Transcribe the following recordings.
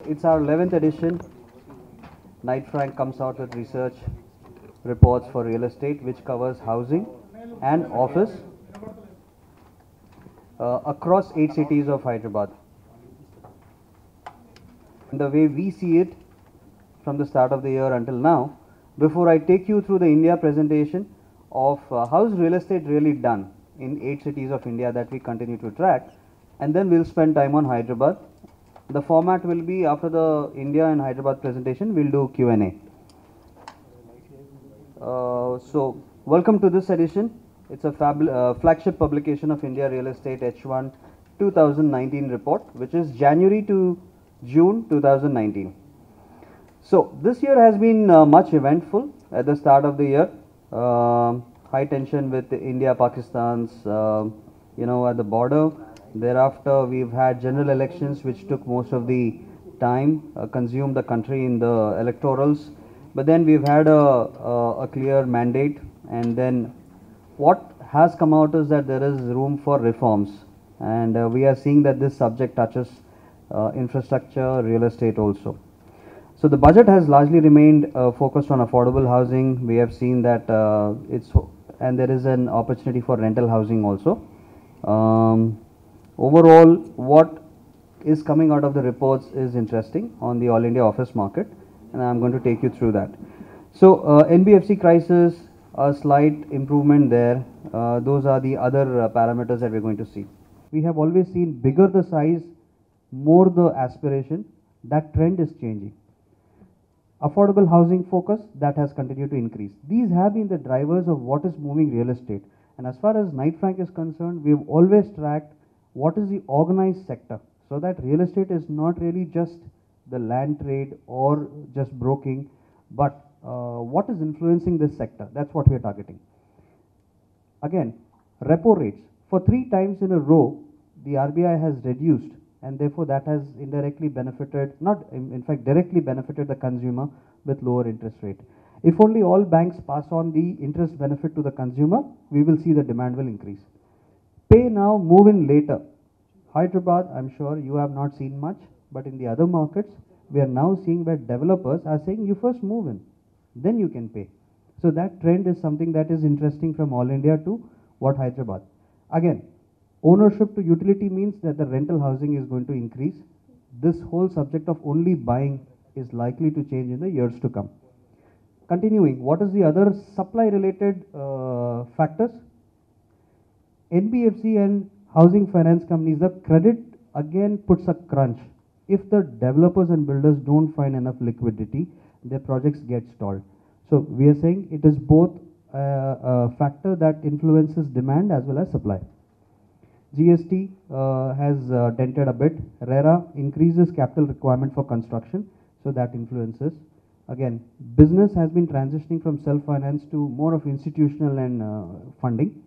It's our 11th edition. Knight Frank comes out with research reports for real estate, which covers housing and office across 8 cities of Hyderabad. The way we see it from the start of the year until now, before I take you through the India presentation of how's real estate really done in 8 cities of India that we continue to track, and then we'll spend time on Hyderabad. The format will be after the India and Hyderabad presentation, we'll do Q&A. So, welcome to this edition. It's a flagship publication of India Real Estate H1 2019 report, which is January to June 2019. So, this year has been much eventful at the start of the year. High tension with India, Pakistan's, at the border. Thereafter, we've had general elections, which took most of the time, consumed the country in the electorals. But then we've had a clear mandate, and then what has come out is that there is room for reforms, and we are seeing that this subject touches infrastructure, real estate also. So the budget has largely remained focused on affordable housing. We have seen that and there is an opportunity for rental housing also. Overall, what is coming out of the reports is interesting on the All India office market, and I'm going to take you through that. So NBFC crisis, a slight improvement there. Those are the other parameters that we're going to see. We have always seen bigger the size, more the aspiration. That trend is changing. Affordable housing focus, that has continued to increase. These have been the drivers of what is moving real estate. And as far as Knight Frank is concerned, we've always tracked what is the organized sector, so that real estate is not really just the land trade or just broking, but what is influencing this sector. That's what we are targeting. Again, repo rates. For 3 times in a row, the RBI has reduced, and therefore that has indirectly benefited, not in fact directly benefited the consumer with lower interest rate. If only all banks pass on the interest benefit to the consumer, we will see the demand will increase. Pay now, move in later. Hyderabad, I'm sure you have not seen much, but in the other markets, we are now seeing where developers are saying you first move in, then you can pay. So that trend is something that is interesting from all India to what Hyderabad. Again, ownership to utility means that the rental housing is going to increase. This whole subject of only buying is likely to change in the years to come. Continuing, what is the other supply related factors? NBFC and housing finance companies, the credit again puts a crunch. If the developers and builders don't find enough liquidity, their projects get stalled. So we are saying it is both a factor that influences demand as well as supply. GST has dented a bit. RERA increases capital requirement for construction, so that influences. Again, business has been transitioning from self-finance to more of institutional and funding.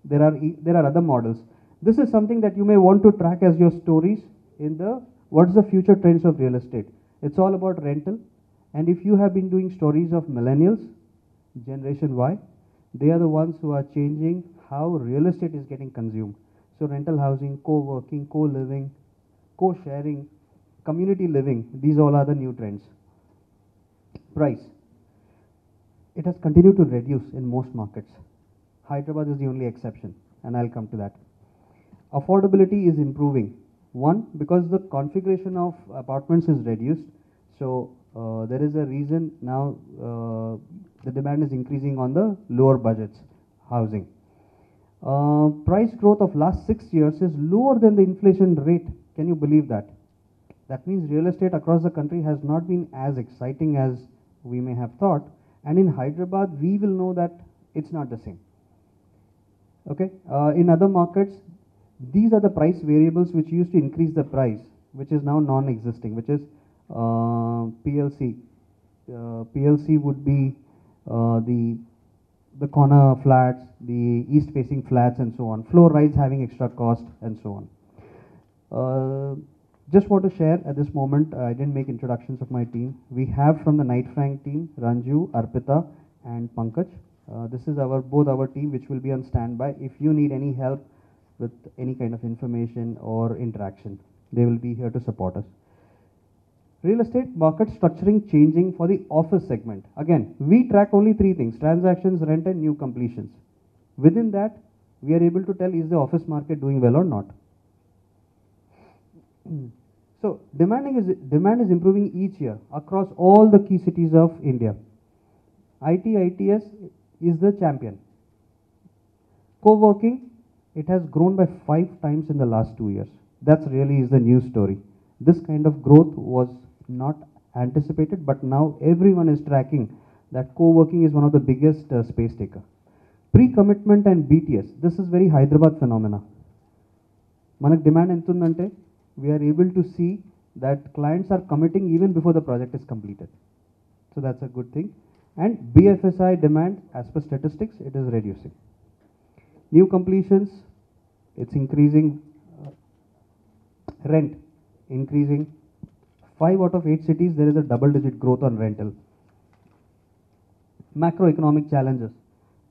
There are other models. This is something that you may want to track as your stories in the what's the future trends of real estate. It's all about rental, and if you have been doing stories of millennials, Generation Y, they are the ones who are changing how real estate is getting consumed. So rental housing, co-working, co-living, co-sharing, community living, these all are the new trends. Price. It has continued to reduce in most markets. Hyderabad is the only exception, and I'll come to that. Affordability is improving. One, because the configuration of apartments is reduced, so there is a reason now the demand is increasing on the lower budgets housing. Price growth of last 6 years is lower than the inflation rate. Can you believe that? That means real estate across the country has not been as exciting as we may have thought, and in Hyderabad we will know that it's not the same. Okay, in other markets, these are the price variables which used to increase the price, which is now non-existing, which is PLC. PLC would be the corner flats, the east-facing flats, and so on. Floor rise having extra cost, and so on. Just want to share at this moment, I didn't make introductions of my team. We have from the Knight Frank team, Ranju, Arpita, and Pankaj. This is both our team which will be on standby. If you need any help with any kind of information or interaction, they will be here to support us. Real estate market structuring changing for the office segment. Again, we track only three things: transactions, rent, and new completions. Within that, we are able to tell is the office market doing well or not. So demand is improving each year across all the key cities of India. ITS is the champion. Co-working, it has grown by 5 times in the last 2 years. That's really is the news story. This kind of growth was not anticipated, but now everyone is tracking that co-working is one of the biggest space taker. Pre-commitment and BTS, this is very Hyderabad phenomena. Manak demand entundante, we are able to see that clients are committing even before the project is completed. So that's a good thing. And BFSI demand, as per statistics, it is reducing. New completions, it's increasing. Rent, increasing. 5 out of 8 cities, there is a double-digit growth on rental. Macroeconomic challenges.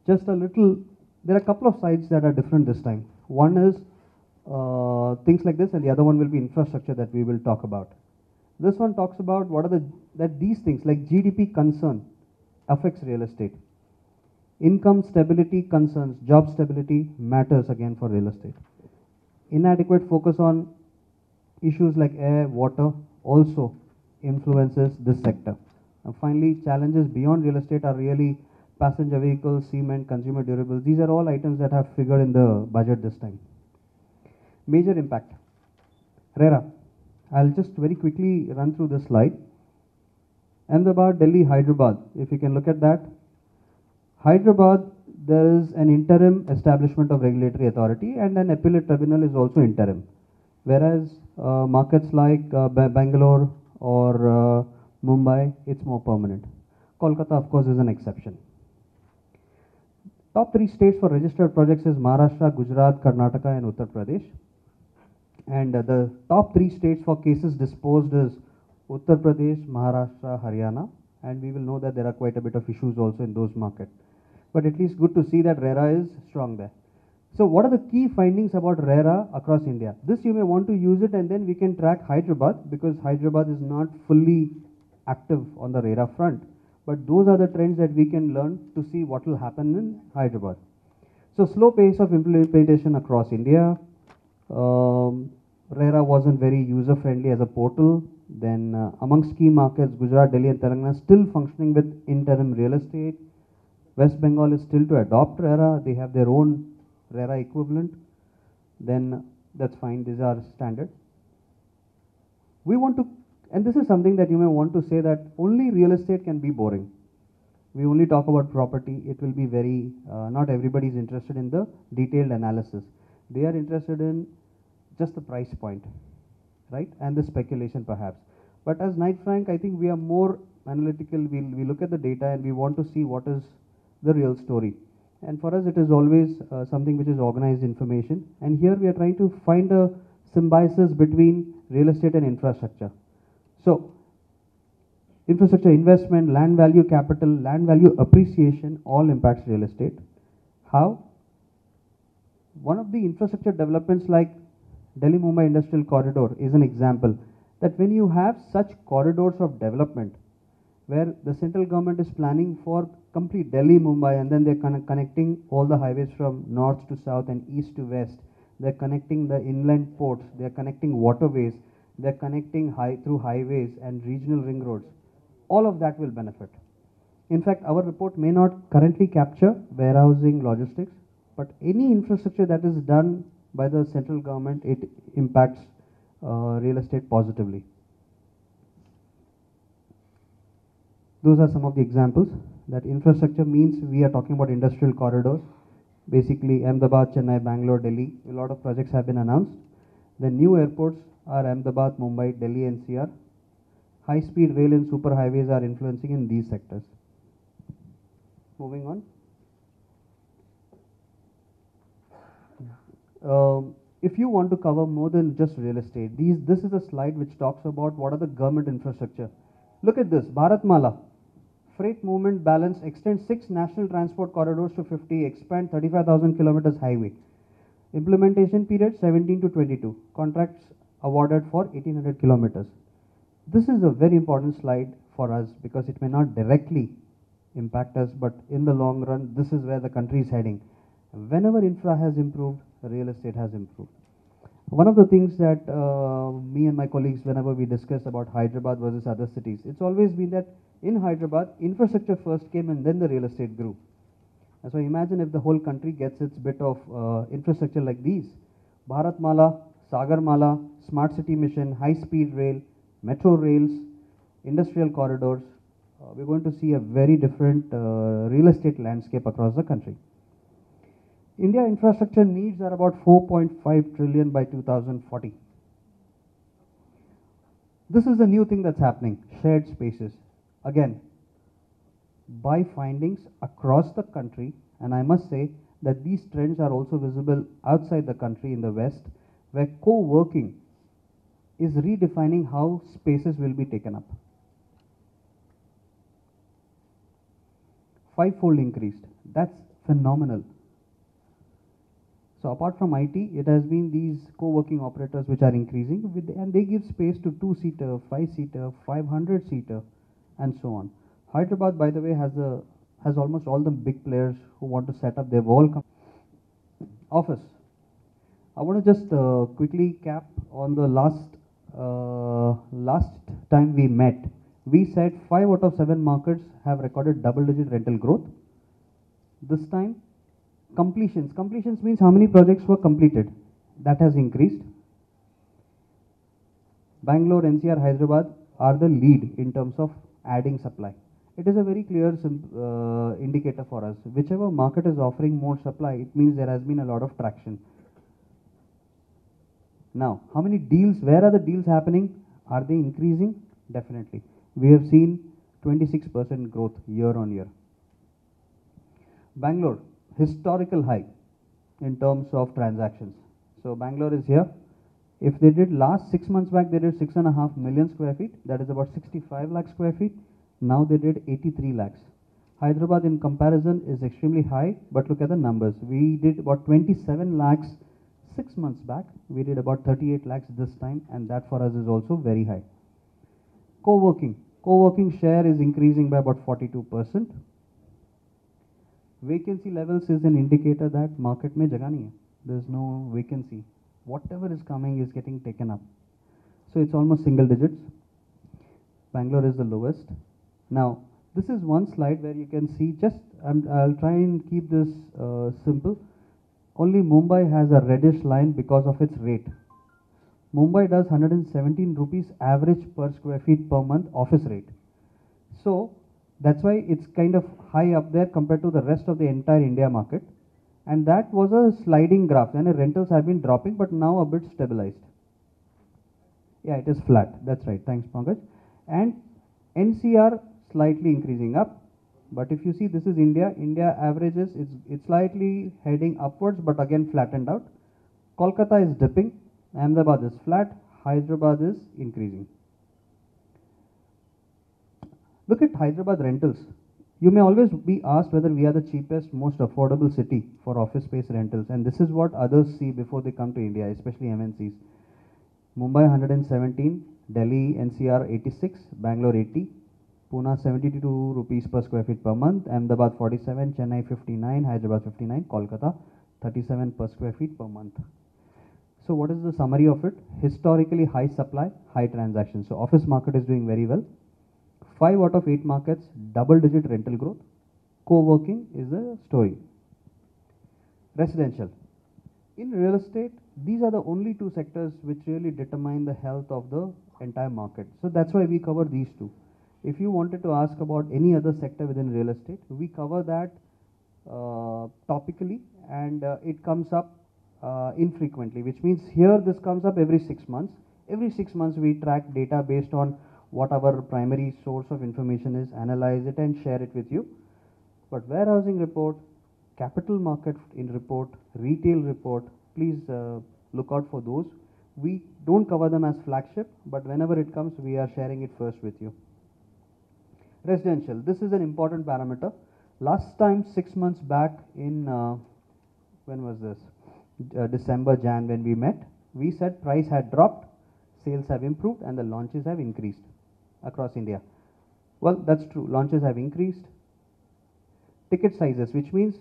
Just a little, there are a couple of sides that are different this time. One is things like this, and the other one will be infrastructure that we will talk about. This one talks about what are these things like GDP concern affects real estate. Income stability concerns, job stability matters again for real estate. Inadequate focus on issues like air, water also influences this sector. And finally, challenges beyond real estate are really passenger vehicles, cement, consumer durables. These are all items that have figured in the budget this time. Major impact. RERA. I'll just very quickly run through this slide. Ahmedabad, Delhi, Hyderabad. If you can look at that. Hyderabad, there is an interim establishment of regulatory authority, and an appellate tribunal is also interim. Whereas markets like Bangalore or Mumbai, it's more permanent. Kolkata, of course, is an exception. Top 3 states for registered projects is Maharashtra, Gujarat, Karnataka, and Uttar Pradesh. And the top 3 states for cases disposed is Uttar Pradesh, Maharashtra, Haryana. And we will know that there are quite a bit of issues also in those markets. But at least good to see that RERA is strong there. So what are the key findings about RERA across India? This you may want to use it, and then we can track Hyderabad, because Hyderabad is not fully active on the RERA front. But those are the trends that we can learn to see what will happen in Hyderabad. So slow pace of implementation across India. RERA wasn't very user friendly as a portal. Then amongst key markets, Gujarat, Delhi and Telangana still functioning with interim real estate. West Bengal is still to adopt RERA. They have their own RERA equivalent. Then that's fine, these are standard. We want to, and this is something that you may want to say, that only real estate can be boring. We only talk about property. It will be very, not everybody is interested in the detailed analysis. They are interested in just the price point, right? And the speculation perhaps. But as Knight Frank, I think we are more analytical. We look at the data and we want to see what is the real story. And for us, it is always something which is organized information. And here we are trying to find a symbiosis between real estate and infrastructure. So, infrastructure investment, land value capital, land value appreciation, all impacts real estate. How? One of the infrastructure developments like Delhi-Mumbai Industrial Corridor is an example that when you have such corridors of development, where the central government is planning for complete Delhi-Mumbai, and then they're connecting all the highways from north to south and east to west. They're connecting the inland ports, they're connecting waterways, they're connecting through highways and regional ring roads. All of that will benefit. In fact, our report may not currently capture warehousing, logistics, but any infrastructure that is done by the central government, it impacts real estate positively. Those are some of the examples. That infrastructure means we are talking about industrial corridors. Basically, Ahmedabad, Chennai, Bangalore, Delhi. A lot of projects have been announced. The new airports are Ahmedabad, Mumbai, Delhi NCR. High-speed rail and superhighways are influencing in these sectors. Moving on. If you want to cover more than just real estate, this is a slide which talks about what are the government infrastructure. Look at this, Bharatmala. Freight movement balance extends 6 national transport corridors to 50, expand 35,000 kilometers highway. Implementation period 17 to 22. Contracts awarded for 1800 kilometers. This is a very important slide for us because it may not directly impact us, but in the long run, this is where the country is heading. Whenever infra has improved, real estate has improved. One of the things that me and my colleagues, whenever we discuss about Hyderabad versus other cities, it's always been that in Hyderabad, infrastructure first came and then the real estate grew. And so imagine if the whole country gets its bit of infrastructure like these. Bharatmala, Sagarmala, Smart City Mission, High Speed Rail, Metro Rails, industrial corridors. We're going to see a very different real estate landscape across the country. India infrastructure needs are about 4.5 trillion by 2040. This is a new thing that's happening, shared spaces. Again, by findings across the country, and I must say that these trends are also visible outside the country in the West, where co-working is redefining how spaces will be taken up. Fivefold increased. That's phenomenal. So apart from IT, it has been these co-working operators which are increasing, and they give space to 2-seater, 5-seater, 500-seater, and so on. Hyderabad, by the way, has almost all the big players who want to set up their wall office. I want to just quickly cap on the last time we met. We said 5 out of 7 markets have recorded double-digit rental growth. This time, completions. Completions means how many projects were completed. That has increased. Bangalore, NCR, Hyderabad are the lead in terms of adding supply. It is a very clear indicator for us. Whichever market is offering more supply, it means there has been a lot of traction. Now, how many deals, where are the deals happening? Are they increasing? Definitely. We have seen 26% growth year on year. Bangalore, historical high in terms of transactions. So Bangalore is here. If they did last 6 months back, they did 6.5 million square feet. That is about 65 lakh square feet. Now they did 83 lakhs. Hyderabad in comparison is extremely high, but look at the numbers. We did about 27 lakhs 6 months back. We did about 38 lakhs this time, and that for us is also very high. Co-working. Co-working share is increasing by about 42%. Vacancy levels is an indicator that market mein jagah nahi hai. There's no vacancy. Whatever is coming is getting taken up. So it's almost single digits. Bangalore is the lowest. Now, this is one slide where you can see just, I'll try and keep this simple. Only Mumbai has a reddish line because of its rate. Mumbai does 117 rupees average per square feet per month office rate. So that's why it's kind of high up there compared to the rest of the entire India market. And that was a sliding graph, and rentals have been dropping, but now a bit stabilized. Yeah, it is flat. That's right. Thanks, Pankaj. And NCR slightly increasing up. But if you see, this is India. India averages, it's slightly heading upwards, but again flattened out. Kolkata is dipping. Ahmedabad is flat. Hyderabad is increasing. Look at Hyderabad rentals. You may always be asked whether we are the cheapest, most affordable city for office space rentals, and this is what others see before they come to India, especially MNCs. Mumbai 117, Delhi NCR 86, Bangalore 80, Pune 72 rupees per square feet per month, Ahmedabad 47, Chennai 59, Hyderabad 59, Kolkata 37 per square feet per month. So what is the summary of it? Historically high supply, high transactions. So office market is doing very well. 5 out of 8 markets, double-digit rental growth. Co-working is the story. Residential. In real estate, these are the only 2 sectors which really determine the health of the entire market. So that's why we cover these 2. If you wanted to ask about any other sector within real estate, we cover that topically, and it comes up infrequently, which means here this comes up every 6 months. Every 6 months we track data based on what our primary source of information is, analyze it and share it with you. But warehousing report, capital market in report, retail report, please look out for those. We don't cover them as flagship, but whenever it comes, we are sharing it first with you. Residential, this is an important parameter. Last time, 6 months back in, when was this? December, Jan, when we met, we said price had dropped. sales have improved and the launches have increased across India. Well, that's true. Launches have increased. Ticket sizes, which means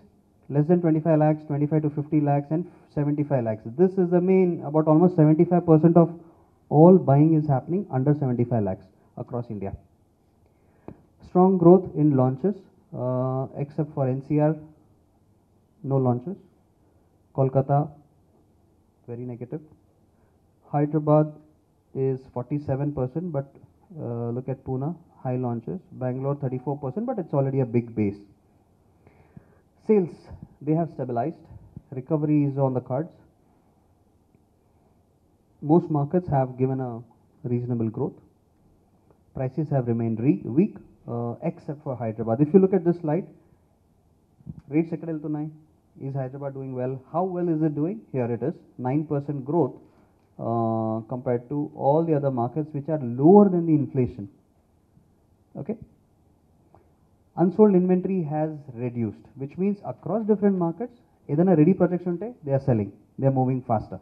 less than 25 lakhs, 25 to 50 lakhs, and 75 lakhs. This is the main, about almost 75% of all buying is happening under 75 lakhs across India. Strong growth in launches, except for NCR, no launches. Kolkata, very negative. Hyderabad is 47%, but look at Pune, high launches. Bangalore 34%, but it's already a big base. Sales, they have stabilized. Recovery is on the cards. Most markets have given a reasonable growth. Prices have remained weak, except for Hyderabad. If you look at this slide, rates ekkada veltunnayi? Is Hyderabad doing well? How well is it doing? Here it is, 9% growth compared to all the other markets which are lower than the inflation. Okay. Unsold inventory has reduced, which means across different markets, edaina ready projects unte, they are selling, they are moving faster.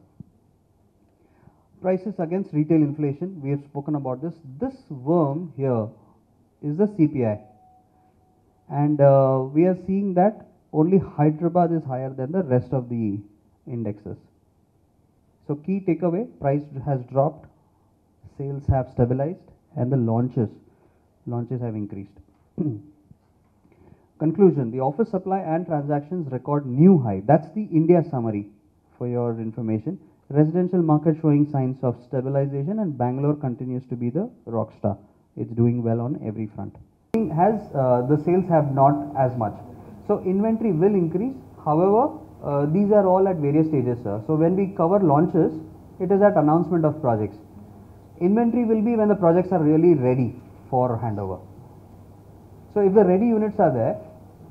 Prices against retail inflation, we have spoken about this. This worm here is the CPI, and we are seeing that only Hyderabad is higher than the rest of the indexes. So key takeaway, price has dropped, sales have stabilized, and the launches have increased. Conclusion, the office supply and transactions record new high. That's the India summary for your information. Residential market showing signs of stabilization, and Bangalore continues to be the rock star. It's doing well on every front. The sales have not as much. So inventory will increase. However, these are all at various stages, sir. So when we cover launches, it is at announcement of projects. Inventory will be when the projects are really ready for handover. So if the ready units are there,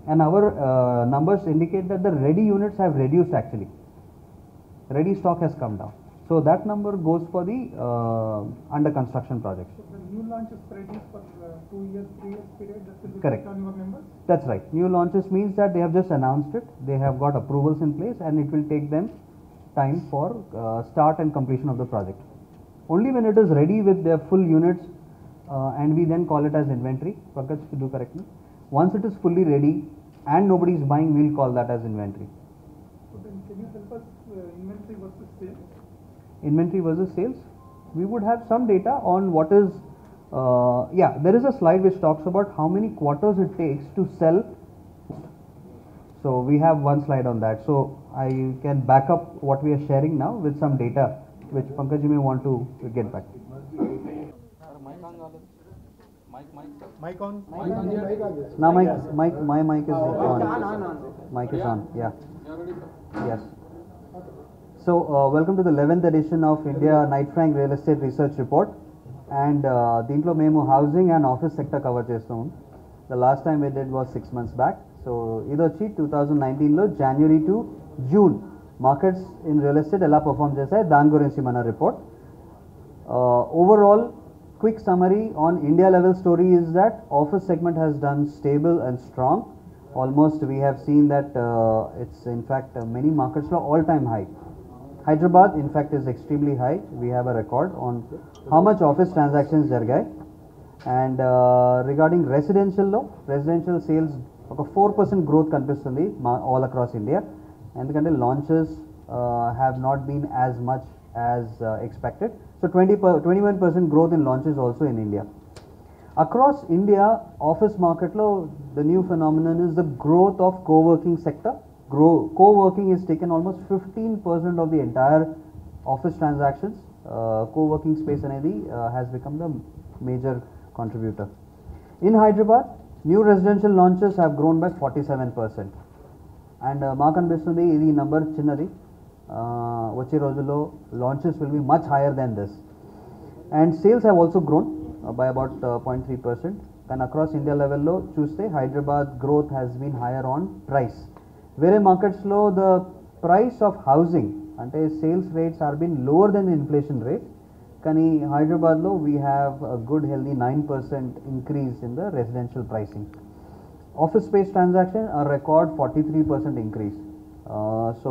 and our numbers indicate that the ready units have reduced actually. Ready stock has come down. So that number goes for the under construction projects. So the new launches ready for 2 years, 3 years period, that will be correct on your numbers? That's right. New launches means that they have just announced it, they have got approvals in place, and it will take them time for start and completion of the project. Only when it is ready with their full units, and we then call it as inventory. Pankaj, do correct me. Once it is fully ready and nobody is buying, we'll call that as inventory. So then can you help us inventory versus sales? Inventory versus sales, we would have some data on what is, there is a slide which talks about how many quarters it takes to sell. So we have one slide on that. So I can back up what we are sharing now with some data, which Pankaj you may want to get back. Mic on? Now my mic is on. Mic is on, yeah. Yes. So welcome to the 11th edition of India Knight Frank Real Estate Research Report. And దీంట్లో మేము housing and office sector cover చేస్తాం. The last time we did was 6 months back. So ఇది వచ్చి 2019లో January to June markets in real estate ఎలా perform చేశాయి దాని గురించి మన report. Overall, quick summary on India level story is that office segment has done stable and strong. Almost we have seen that it's in fact many markets are all-time high. Hyderabad in fact is extremely high. We have a record on how much office transactions jargai. And regarding residential sales ఒక 4% growth కనిపిస్తుంది all across India. ఎందుకంటే launches have not been as much as expected. So 21% growth in launches also in India. Across India, office market lo the new phenomenon is the growth of co-working sector. Co-working is taken almost 15% of the entire office transactions. Co-working space anedi has become the major contributor. In Hyderabad, new residential launches have grown by 47%. And మాకు అనిపిస్తుంది ఇది number చిన్నది. వచ్చే రోజుల్లో launches will be much higher than this. And sales have also grown by about 0.3%. And across India level lo చూస్తే Hyderabad growth has been higher on price. వేరే markets లో the price of housing అంటే sales rates are been lower than the inflation rate. కానీ Hyderabad lo we have a good healthy 9% increase in the residential pricing. Office space transaction a record 43% increase. So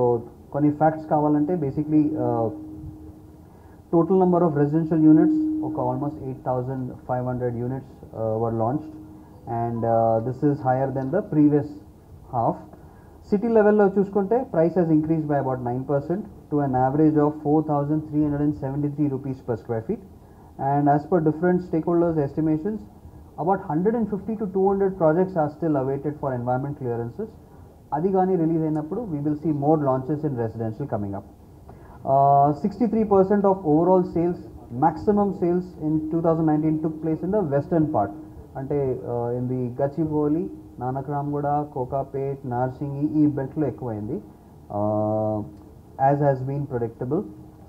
కొన్ని facts కావాలంటే basically Total number of residential units, okay, almost 8,500 units were launched, and this is higher than the previous half. City level lo chuskunte price has increased by about 9% to an average of 4,373 rupees per square feet, and as per different stakeholders estimations, about 150 to 200 projects are still awaited for environment clearances. Adi gaani release ayinappudu we will see more launches in residential coming up. 63% of overall sales, maximum sales in 2019 took place in the western part, ante in the Gachibowli, Nanakramguda, Kokapet, Narsingi ee belt lo ekkuvaindi, as has been predictable.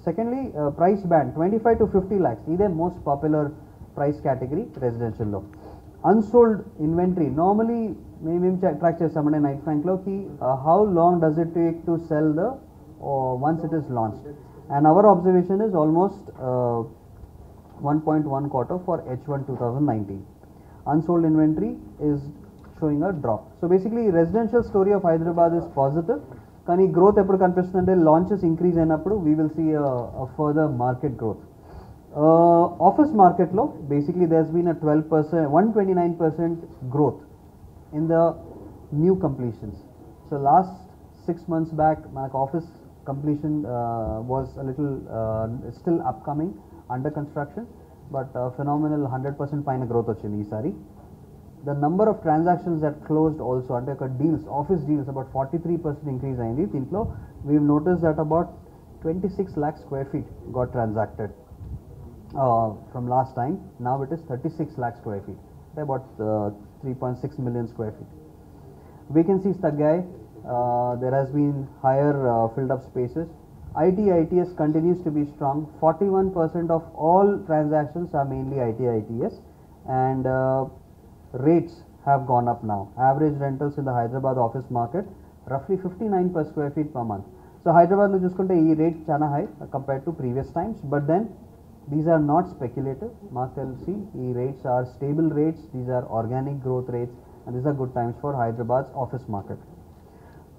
Secondly, price band 25 to 50 lakhs, ide most popular price category residential lo. Unsold inventory, normally మేము track చేస్తామంటే Knight Frank లో కి how long does it take to sell the once it is launched, and our observation is almost 1.1 quarter for H1 2019. Unsold inventory is showing a drop. So basically residential story of Hyderabad is positive, కానీ growth ఎప్పుడు కనిపిస్తుందంటే launches increase అయినప్పుడు we will see a further market growth. Office market lo basically there's been a 129% growth in the new completions. So last 6 months back my office completion was a little still upcoming, under construction, but phenomenal 100% paina growth ochindi ee sari. The number of transactions that closed also under deals, office deals, about 43% increase ayindi. Dintlo we've noticed that about 26 lakh square feet got transacted from last time. Now it is 36 lakh square feet, about 3.6 million square feet. Vacancies tagay, there has been higher filled up spaces. IT/ITES continues to be strong. 41% of all transactions are mainly IT/ITES, and rates have gone up now. Average rentals in the Hyderabad office market roughly 59 per square feet per month. So Hyderabad lo chuskunte ee rate chana high compared to previous times, but then these are not speculative. Mark see, rates are stable rates, these are organic growth rates, and these are good times for Hyderabad's office market.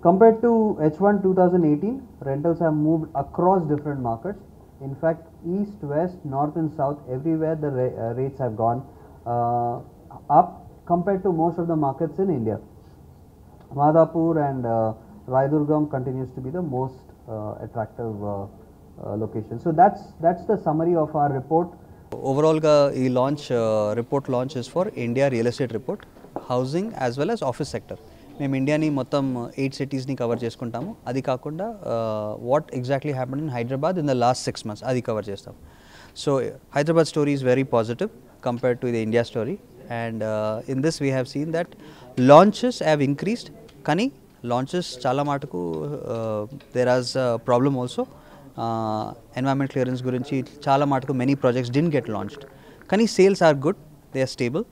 Compared to H1 2018, rentals have moved across different markets. In fact, east, west, north and south, everywhere the rates have gone up compared to most of the markets in India. Madhapur and Raidurgam continues to be the most attractive location. So that's the summary of our report. Overall ga ee launch report launch is for India real estate report, housing as well as office sector. మేము ఇండియాని మొత్తం 8 cities ని cover చేసుకుంటాము. అది కాకుండా what exactly happened in Hyderabad in the last 6 months అది cover చేస్తాం. So Hyderabad story is very positive compared to the India story, and in this we have seen that launches have increased, కానీ launches చాలా మటుకు there as problem also. Environment clearance గురించి చాలా మటుకు many projects didn't get launched, కానీ sales are good, they are stable.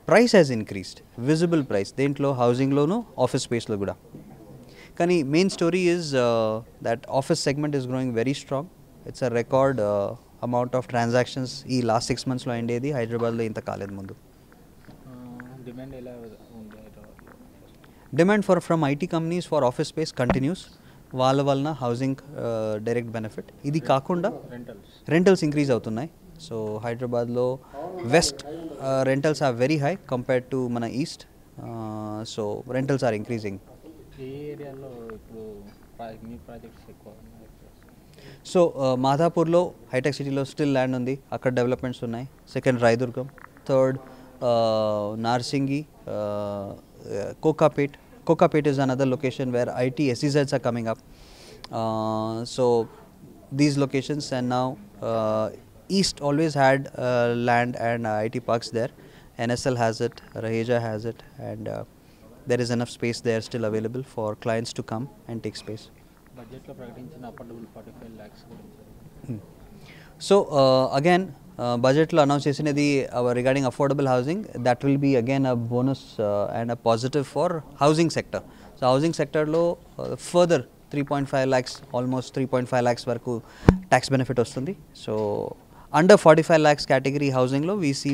Price has increased, visible price దేంట్లో హౌసింగ్లోను office స్పేస్లో కూడా. కానీ main story is that office segment is growing very strong. It's a record amount of transactions ఈ last 6 monthsలో అయ్యేది హైదరాబాద్లో ఇంత కాలేదు ముందు. Demand from IT companies for office space continues. వాళ్ళ వలన హౌసింగ్ డైరెక్ట్ బెనిఫిట్. ఇది కాకుండా రెంటల్స్ ఇంక్రీజ్ అవుతున్నాయి. సో హైదరాబాద్లో west rentals are very high compared to మన east. So rentals are increasing. So మాధాపూర్లో హైటెక్ సిటీలో స్టిల్ ల్యాండ్ ఉంది, అక్కడ డెవలప్మెంట్స్ ఉన్నాయి. Second Rayadurgam, third Narsingi, Kokapet. Kokapet is another location where IT SEZs are coming up. So these locations, and now East always had land and IT parks there. NSL has it, Raheja has it, and there is enough space there still available for clients to come and take space. Budget lo prakatiంచిన affordable 45 lakhs. So again, బడ్జెట్లో announce చేసినది regarding affordable housing, that will be again a bonus and a positive for housing sector. So housing సెక్టర్లో further 3.5 lakhs, almost 3.5 lakhs వరకు tax benefit వస్తుంది. So under 45 lakhs category హౌసింగ్లో we see